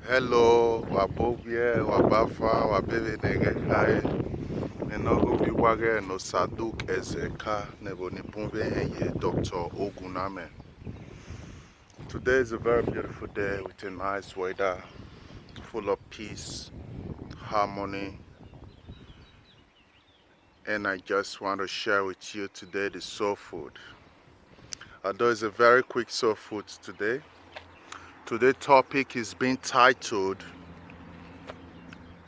Hello, wabobie, wabafa, wabebe negekai, enogubi wage no saduk ezeka, nebo nipumbe enye Dr. Oguname. Today is a very beautiful day with a nice weather, full of peace, harmony, and I just want to share with you today the soul food. Although it's a very quick soul food today. Today's topic is being titled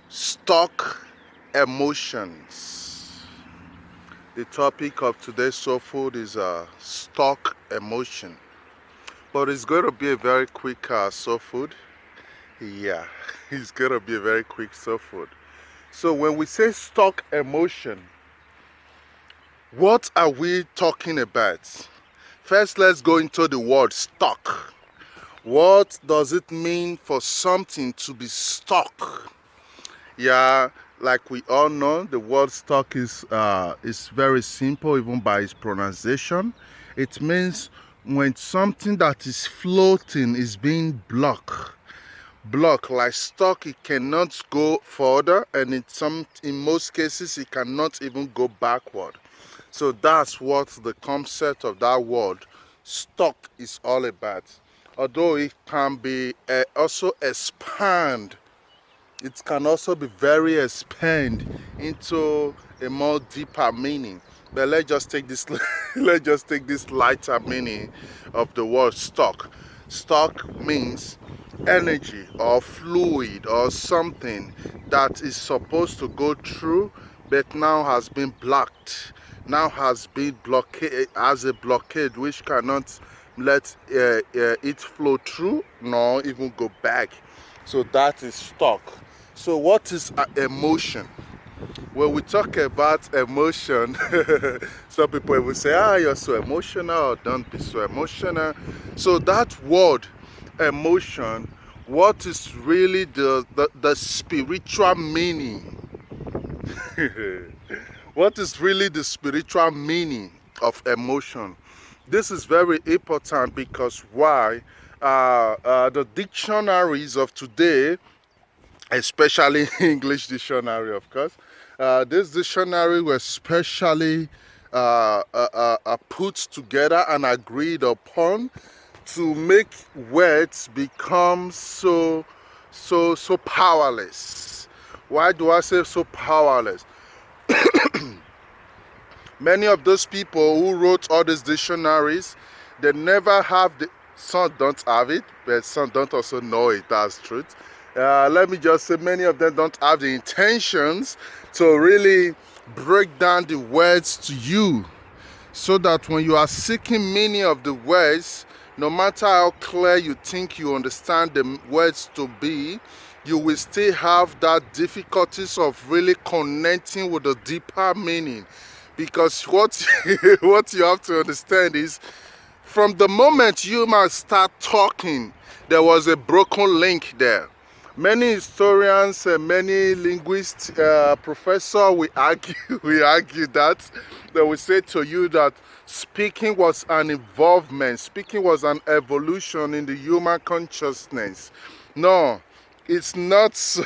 Stuck Emotions. The topic of today's soul food is stuck emotion. But it's going to be a very quick soul food. Yeah, it's going to be a very quick soul food. So when we say stuck emotion, what are we talking about? First, let's go into the word stuck. What does it mean for something to be stuck? Yeah, like we all know, the word stuck is very simple, even by its pronunciation. It means when something that is floating is being blocked. Like stuck, it cannot go further, and in most cases, it cannot even go backward. So that's what the concept of that word stuck is all about. Although it can be also expand, it can also be very expand into a more deeper meaning. But let's just take this let's just take this lighter meaning of the word stuck. Stuck means energy or fluid or something that is supposed to go through but now has been blocked, now has been blockade, as a blockade which cannot let it flow through nor even go back. So that is stuck. So what is emotion? When we talk about emotion, some people will say, you're so emotional, don't be so emotional. So that word, emotion, what is really the spiritual meaning? What is really the spiritual meaning of emotion? This is very important because why? The dictionaries of today, especially English dictionary, of course. This dictionary was specially put together and agreed upon to make words become so powerless. Why do I say so powerless? Many of those people who wrote all these dictionaries, they never have some don't have it, but some don't also know it as truth. Let me just say many of them don't have the intentions to really break down the words to you, so that when you are seeking meaning of the words, no matter how clear you think you understand the words to be, you will still have that difficulties of really connecting with the deeper meaning. Because what what you have to understand is, from the moment you must start talking, there was a broken link there. Many historians and many linguists, professors will argue, we argue that they will say to you that speaking was an involvement, speaking was an evolution in the human consciousness. No, it's not so.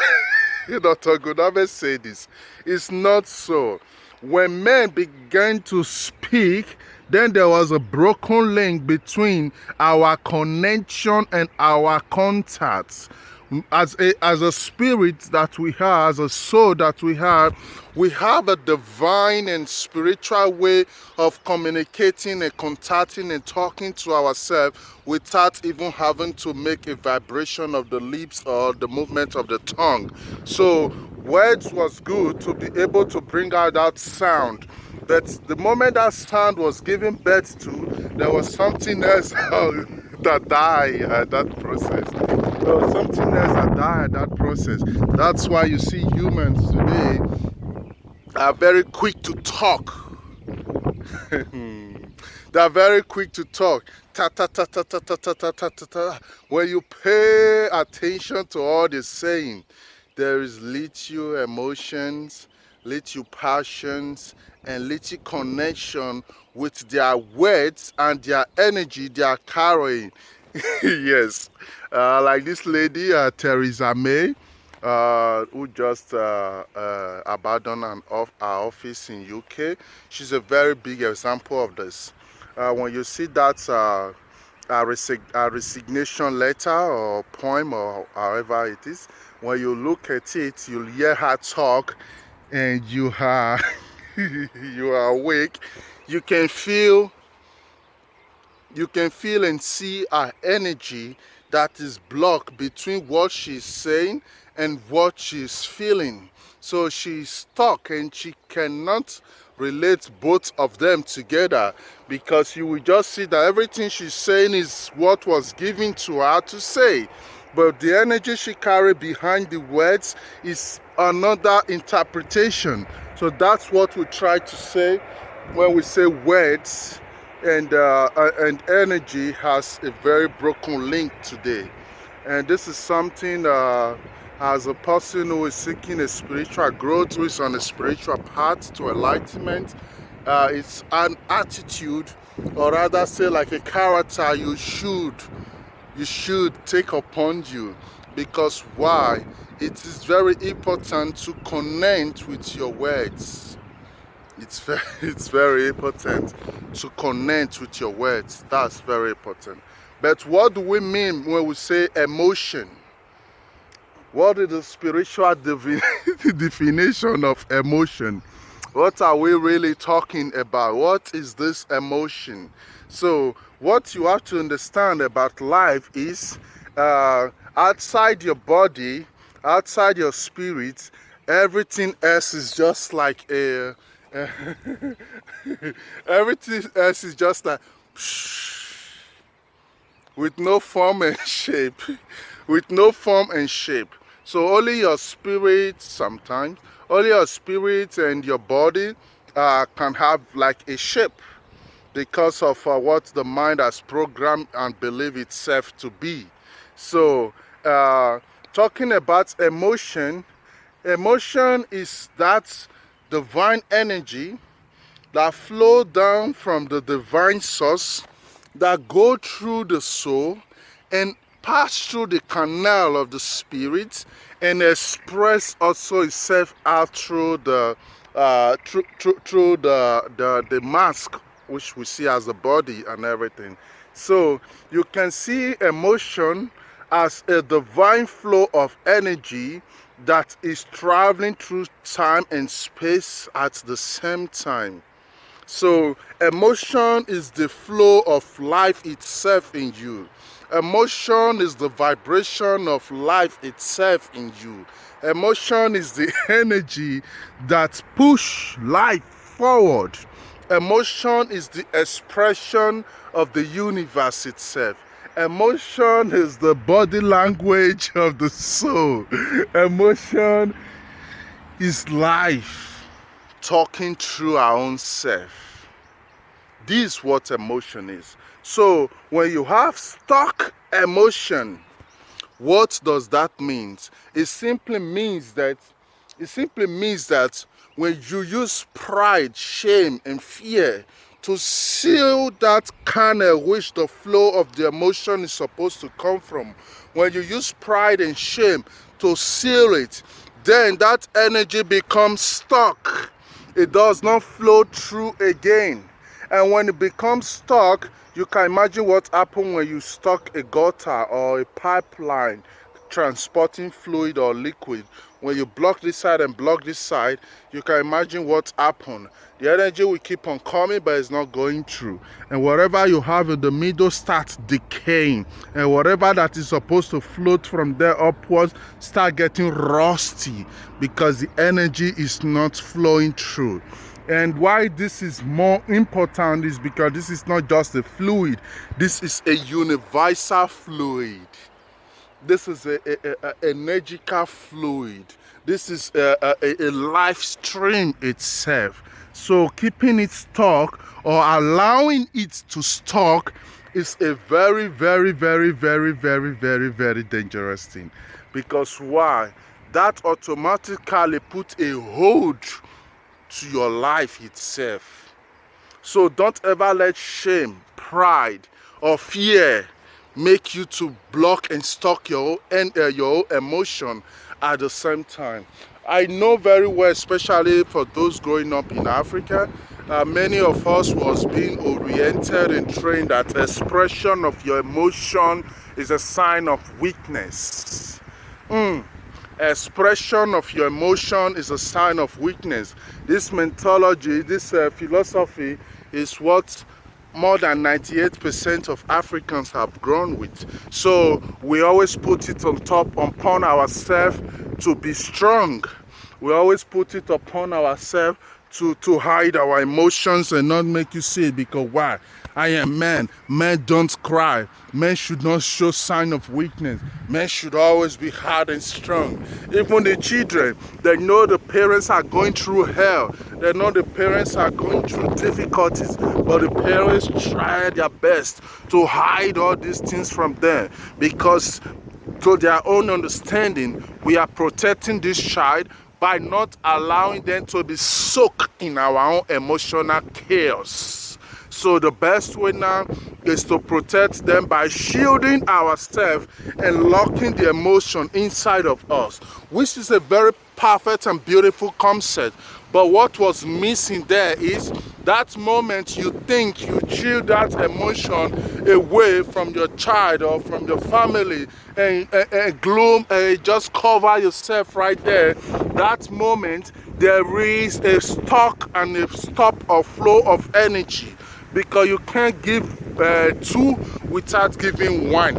Dr. Godame said this. It's not so. When men began to speak, then there was a broken link between our connection and our contacts. As a spirit that we have, as a soul that we have a divine and spiritual way of communicating and contacting and talking to ourselves without even having to make a vibration of the lips or the movement of the tongue. So words was good to be able to bring out that sound. But the moment that sound was given birth to, there was something else that died at that process. There was something else that died at that process. That's why you see humans today are very quick to talk. They are very quick to talk. Ta ta ta ta ta ta ta ta ta ta ta. When you pay attention to all they're saying, there is little emotions, little passions, and little connection with their words and their energy they are carrying. Yes, like this lady, Theresa May, who just abandoned our office in UK. She's a very big example of this. When you see that a resignation letter or poem or however it is, when you look at it, you'll hear her talk, and you are you are awake. You can feel and see her energy that is blocked between what she's saying and what she's feeling. So she's stuck and she cannot relate both of them together, because you will just see that everything she's saying is what was given to her to say, but the energy she carried behind the words is another interpretation. So that's what we try to say when we say words and energy has a very broken link today. And this is something, as a person who is seeking a spiritual growth, who is on a spiritual path to enlightenment, it's an attitude, or rather say like a character you should take upon you. Because why? It is very important to connect with your words. It's very important to connect with your words. That's very important. But what do we mean when we say emotion? What is the spiritual definition of emotion? What are we really talking about? What is this emotion? So what you have to understand about life is, outside your body, outside your spirit, everything else is just like a everything else is just like with no form and shape. With no form and shape. So only your spirit, sometimes only your spirit and your body can have like a shape, because of what the mind has programmed and believe itself to be. So talking about emotion, emotion is that divine energy that flow down from the divine source, that go through the soul and pass through the canal of the spirit, and express also itself out through the through the mask, which we see as the body and everything. So you can see emotion as a divine flow of energy that is traveling through time and space at the same time. So emotion is the flow of life itself in you. Emotion is the vibration of life itself in you. Emotion is the energy that push life forward. Emotion is the expression of the universe itself. Emotion is the body language of the soul. Emotion is life talking through our own self. This is what emotion is. So when you have stuck emotion, what does that mean? It simply means that when you use pride, shame, and fear to seal that canal which the flow of the emotion is supposed to come from, when you use pride and shame to seal it, then that energy becomes stuck. It does not flow through again. And when it becomes stuck, you can imagine what happens when you stuck a gutter or a pipeline transporting fluid or liquid. When you block this side and block this side, you can imagine what happened. The energy will keep on coming, but it's not going through. And whatever you have in the middle starts decaying. And whatever that is supposed to float from there upwards start getting rusty, because the energy is not flowing through. And why this is more important is because this is not just a fluid. This is a universal fluid. This is a energical fluid. This is a life stream itself. So keeping it stuck or allowing it to stuck is a very, very, very, very, very, very, very dangerous thing. Because why? That automatically put a hold to your life itself. So don't ever let shame, pride, or fear make you to block and stalk your emotion at the same time. I know very well, especially for those growing up in Africa, many of us was being oriented and trained that expression of your emotion is a sign of weakness. Expression of your emotion is a sign of weakness. This mentality, this philosophy is what more than 98% of Africans have grown with. So we always put it on top upon ourselves to be strong. We always put it upon ourselves to hide our emotions and not make you see it, because why? I am man. Men don't cry. Men should not show sign of weakness. Men should always be hard and strong. Even the children, they know the parents are going through hell. They know the parents are going through difficulties, but the parents try their best to hide all these things from them, because to their own understanding, we are protecting this child by not allowing them to be soaked in our own emotional chaos. So the best way now is to protect them by shielding ourselves and locking the emotion inside of us, which is a very perfect and beautiful concept. But what was missing there is that moment you think you chill that emotion away from your child or from your family, and gloom and just cover yourself right there. That moment there is a stock and a stop of flow of energy, because you can't give two without giving one.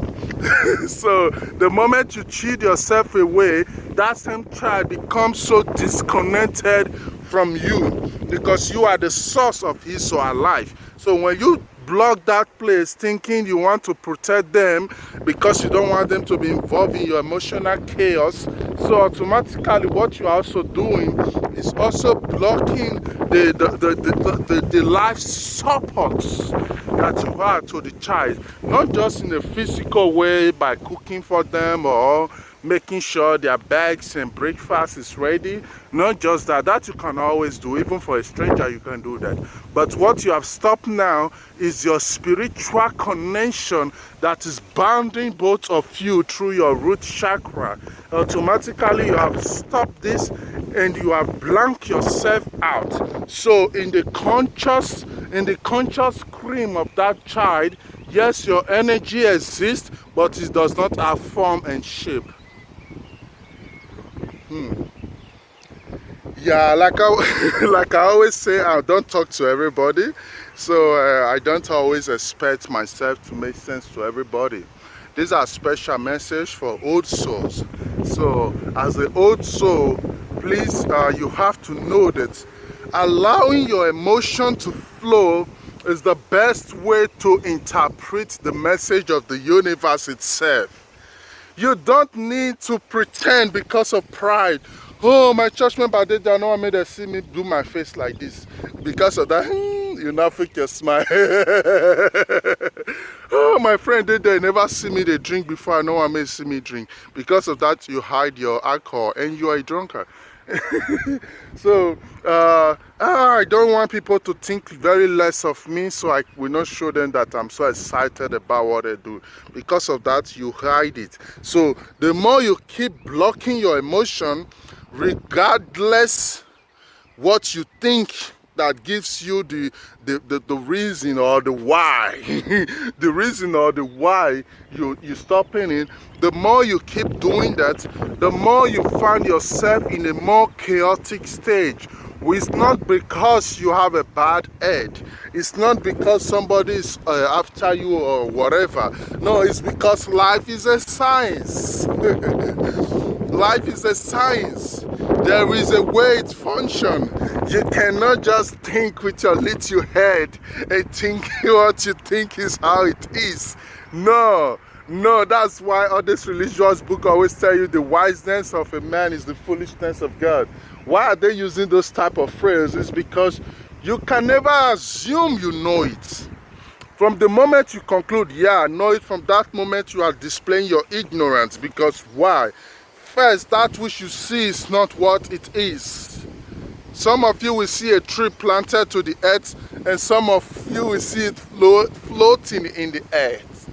So the moment you cheat yourself away, that same child becomes so disconnected from you, because you are the source of his or her life. So when you block that place thinking you want to protect them because you don't want them to be involved in your emotional chaos, so automatically what you're also doing is also blocking the life supports that you are to the child, not just in a physical way by cooking for them or making sure their bags and breakfast is ready. Not just that, that you can always do, even for a stranger you can do that. But what you have stopped now is your spiritual connection that is bounding both of you through your root chakra. Automatically you have stopped this and you have blanked yourself out. So in the conscious cream of that child, yes, your energy exists, but it does not have form and shape. Yeah, like I always say, I don't talk to everybody, so I don't always expect myself to make sense to everybody. These are special message for old souls. So as an old soul, please, you have to know that allowing your emotion to flow is the best way to interpret the message of the universe itself. You don't need to pretend because of pride. Oh, my church member did that. No one made them see me do my face like this. Because of that, you now fake your smile. Oh, my friend did that. Never see me they drink before. No one may see me drink. Because of that, you hide your alcohol and you are a drunkard. So I don't want people to think very less of me, so I will not show them that I'm so excited about what I do. Because of that, you hide it. So the more you keep blocking your emotion, regardless what you think that gives you the reason or the why, the reason or the why you stopping it, the more you keep doing that, the more you find yourself in a more chaotic stage. It's not because you have a bad head. It's not because somebody is after you or whatever. No, it's because life is a science. Life is a science. There is a way it functions. You cannot just think with your little head and think what you think is how it is. No, that's why all this religious book always tell you the wiseness of a man is the foolishness of God. Why are they using those type of phrases? Because you can never assume you know it. From the moment you conclude, yeah, I know it, from that moment you are displaying your ignorance. Because why? First, that which you see is not what it is. Some of you will see a tree planted to the earth, and some of you will see it floating in the earth.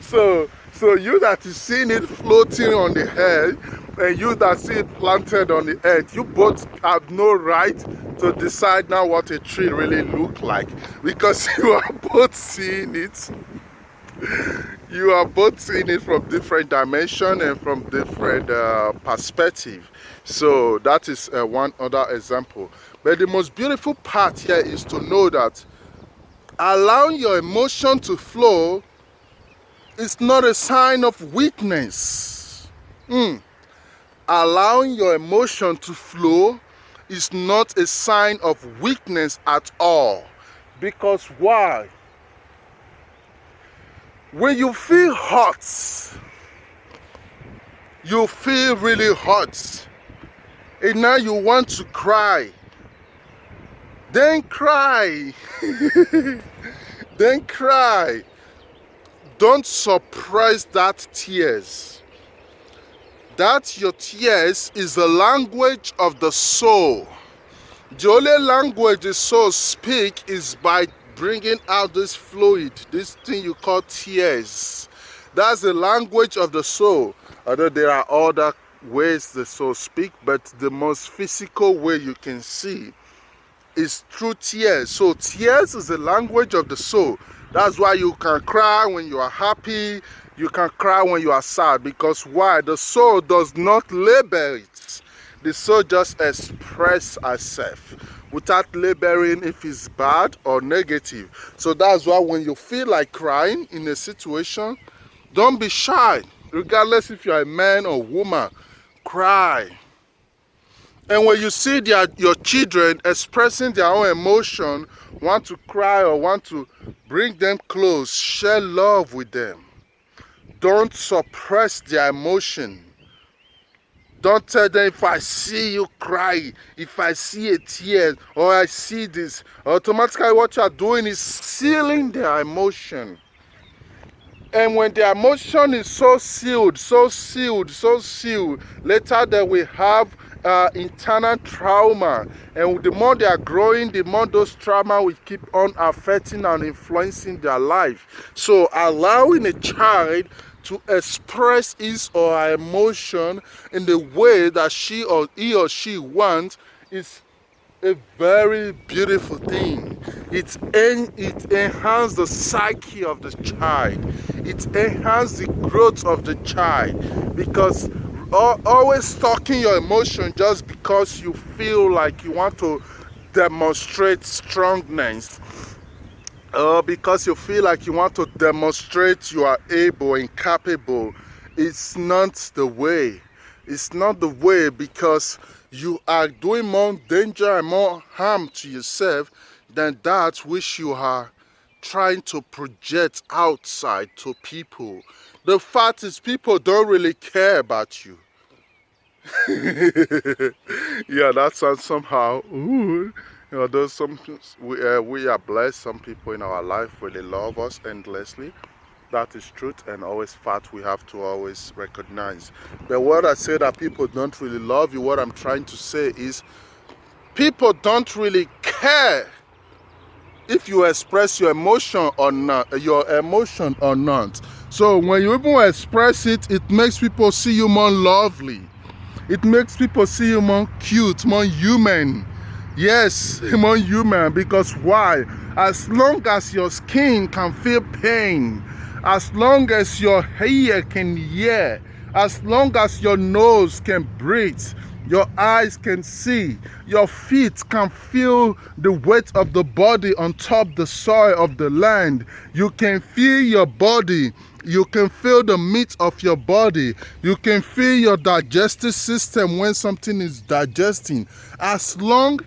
So you that is seeing it floating on the air and you that see it planted on the earth, you both have no right to decide now what a tree really look like, because you are both seeing it. You are both seeing it from different dimension and from different perspective. So that is one other example. But the most beautiful part here is to know that allowing your emotion to flow is not a sign of weakness. Allowing your emotion to flow is not a sign of weakness at all. Because why? When you feel hot, you feel really hot, and now you want to cry, then cry. Then cry. Don't suppress that tears. That your tears is the language of the soul. The only language the soul speak is by bringing out this fluid, this thing you call tears. That's the language of the soul. Although there are other ways the soul speak, but the most physical way you can see is through tears. So tears is the language of the soul. That's why you can cry when you are happy, you can cry when you are sad. Because why? The soul does not label it. The soul just expresses itself without labeling if it's bad or negative. So that's why when you feel like crying in a situation, don't be shy. Regardless if you're a man or woman, cry. And when you see your children expressing their own emotion, want to cry or want to bring them close, share love with them. Don't suppress their emotion. Don't tell them, if I see you cry, if I see a tear, or I see this, automatically what you are doing is sealing their emotion. And when the emotion is so sealed, later they will have internal trauma. And the more they are growing, the more those trauma will keep on affecting and influencing their life. So allowing a child to express his or her emotion in the way that he or she wants is a very beautiful thing. It enhances the psyche of the child. It enhances the growth of the child, because always talking your emotion just because you feel like you want to demonstrate strongness, or because you feel like you want to demonstrate you are able and capable, it's not the way. It's not the way, because you are doing more danger and more harm to yourself than that which you are trying to project outside to people. The fact is, people don't really care about you. Yeah, that sounds somehow, ooh. You know, there's some, we are blessed. Some people in our life really love us endlessly. That is truth, and always fact we have to always recognize. But what I say that people don't really love you, what I'm trying to say is, people don't really care if you express your emotion or not, So when you even express it, it makes people see you more lovely. It makes people see you more cute, more human. Yes, more human. Because why? As long as your skin can feel pain, as long as your ear can hear, as long as your nose can breathe, your eyes can see, your feet can feel the weight of the body on top the soil of the land, you can feel your body, you can feel the meat of your body, you can feel your digestive system when something is digesting. As long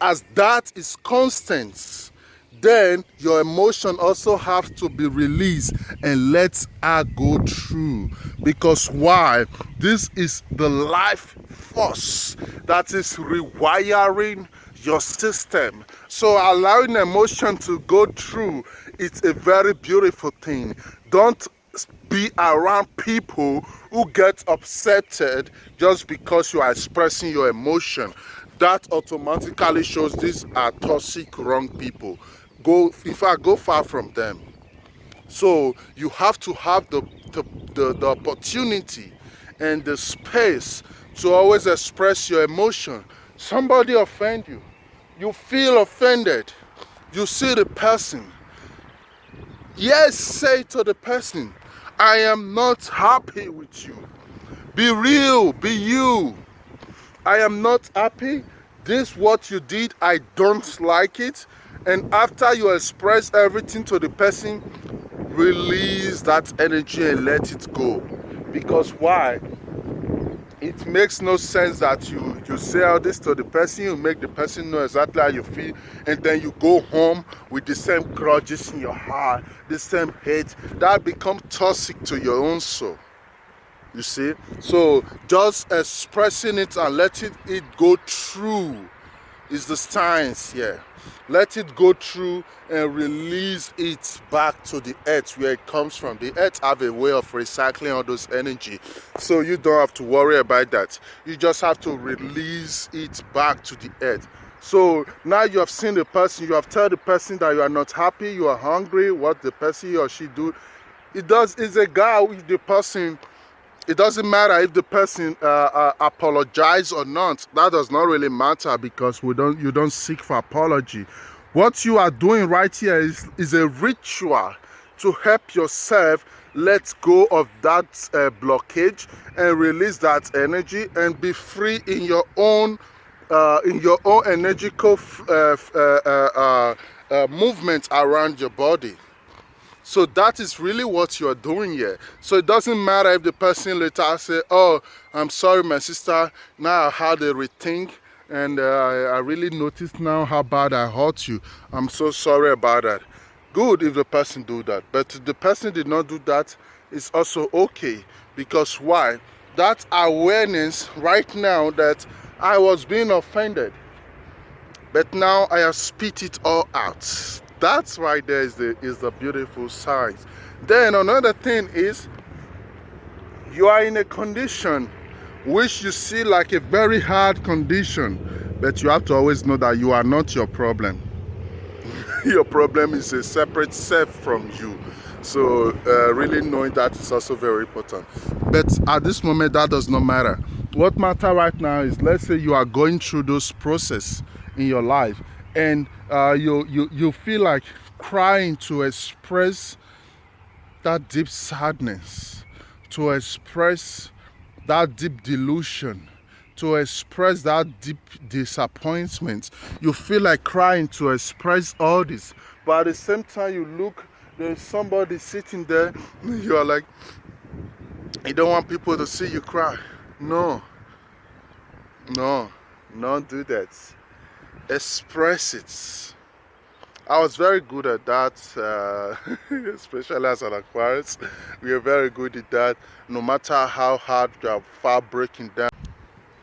as that is constant, then your emotion also has to be released and let her go through. Because why? This is the life force that is rewiring your system. So allowing emotion to go through, it's a very beautiful thing. Don't be around people who get upset just because you are expressing your emotion. That automatically shows these are toxic, wrong people. In fact, go far from them. So you have to have the opportunity and the space to always express your emotion. Somebody offend you, you feel offended, you see the person. Yes, say to the person, I am not happy with you. Be real, be you. I am not happy. This what you did, I don't like it. And after you express everything to the person, release that energy and let it go. Because why? It makes no sense that you say all this to the person, you make the person know exactly how you feel, and then you go home with the same grudges in your heart, the same hate. That becomes toxic to your own soul. You see? So just expressing it and letting it go through is the science here. Let it go through and release it back to the earth where it comes from. The earth have a way of recycling all those energy, so you don't have to worry about that. You just have to release it back to the earth. So now you have seen the person, you have told the person that you are not happy, you are hungry, what the person he or she do. It's a guy with the person. It doesn't matter if the person apologize or not. That does not really matter, because you don't seek for apology. What you are doing right here is a ritual to help yourself let go of that blockage and release that energy and be free in your own energical movement around your body. So that is really what you're doing here. So it doesn't matter if the person later say, oh, I'm sorry, my sister, now I had a rethink, and I really noticed now how bad I hurt you. I'm so sorry about that. Good if the person do that. But if the person did not do that, it's also okay. Because why? That awareness right now that I was being offended, but now I have spit it all out. That's right there is the beautiful science. Then another thing is, you are in a condition which you see like a very hard condition, but you have to always know that you are not your problem. Your problem is a separate self from you. So really knowing that is also very important. But at this moment, that does not matter. What matters right now is, let's say you are going through those process in your life, and you feel like crying to express that deep sadness, to express that deep delusion, to express that deep disappointment. You feel like crying to express all this, but at the same time you look, there's somebody sitting there, you are like, you don't want people to see you cry. No, no, don't do that. Express it. I was very good at that, especially as an Aquarius. We are very good at that. No matter how hard you are far breaking down,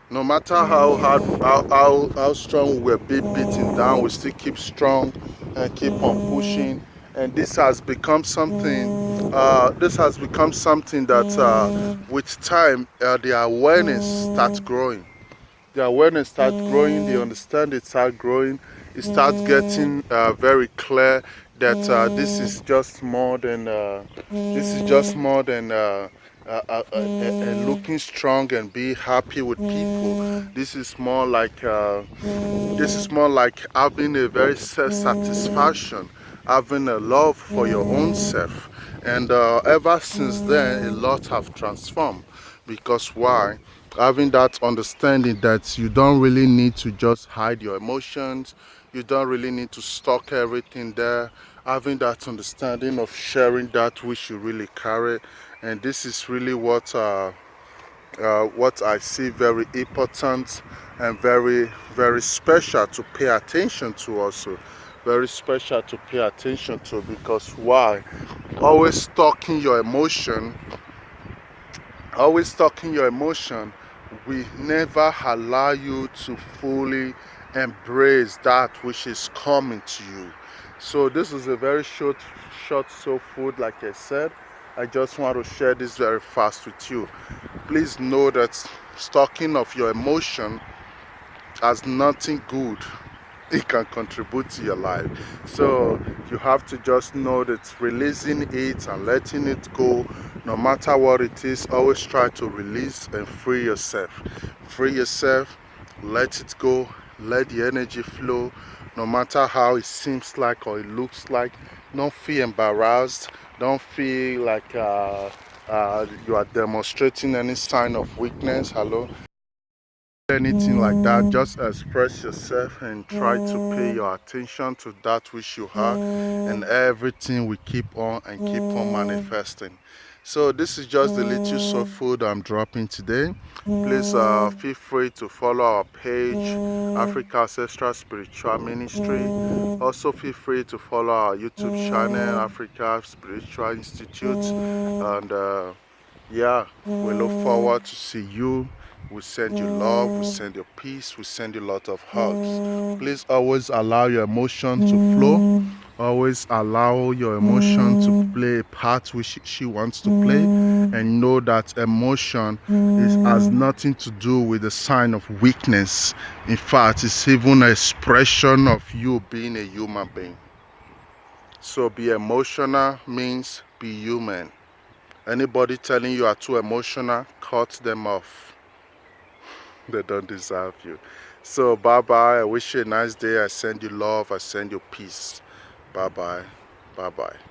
no matter how hard, how strong we're beaten down, we still keep strong and keep on pushing. And this has become something. This has become something that, with time, the awareness starts growing. The awareness starts growing, the understanding starts growing, it starts getting very clear that this is just more than looking strong and be happy with people. This is more like having a very self-satisfaction, having a love for your own self. And ever since then, a lot have transformed. Because why? Having that understanding that you don't really need to just hide your emotions, you don't really need to stock everything there. Having that understanding of sharing that which you really carry, and this is really what I see very important and very, very special to pay attention to also. Very special to pay attention to, because why? Always stalking your emotion, will never allow you to fully embrace that which is coming to you. So this is a very short soul food. Like I said, I just want to share this very fast with you. Please know that stalking of your emotion has nothing good it can contribute to your life. So you have to just know that releasing it and letting it go, no matter what it is, always try to release and free yourself. Free yourself, let it go, let the energy flow, no matter how it seems like or it looks like. Don't feel embarrassed, don't feel like you are demonstrating any sign of weakness. Hello, anything like that. Just express yourself and try to pay your attention to that which you are, and everything will keep on and keep on manifesting. So this is just the little soft food I'm dropping today. Please feel free to follow our page, Africa Ancestral Spiritual Ministry. Also feel free to follow our YouTube channel, Africa Spiritual Institute. And yeah, we look forward to see you. We send you love, we send you peace, we send you a lot of hugs. Please always allow your emotion to flow. Always allow your emotion to play a part which she wants to play, and know that emotion has nothing to do with the sign of weakness. In fact, it's even an expression of you being a human being. So be emotional means be human. Anybody telling you are too emotional, cut them off. They don't deserve you. So bye bye. I wish you a nice day. I send you love. I send you peace. Bye bye. Bye bye.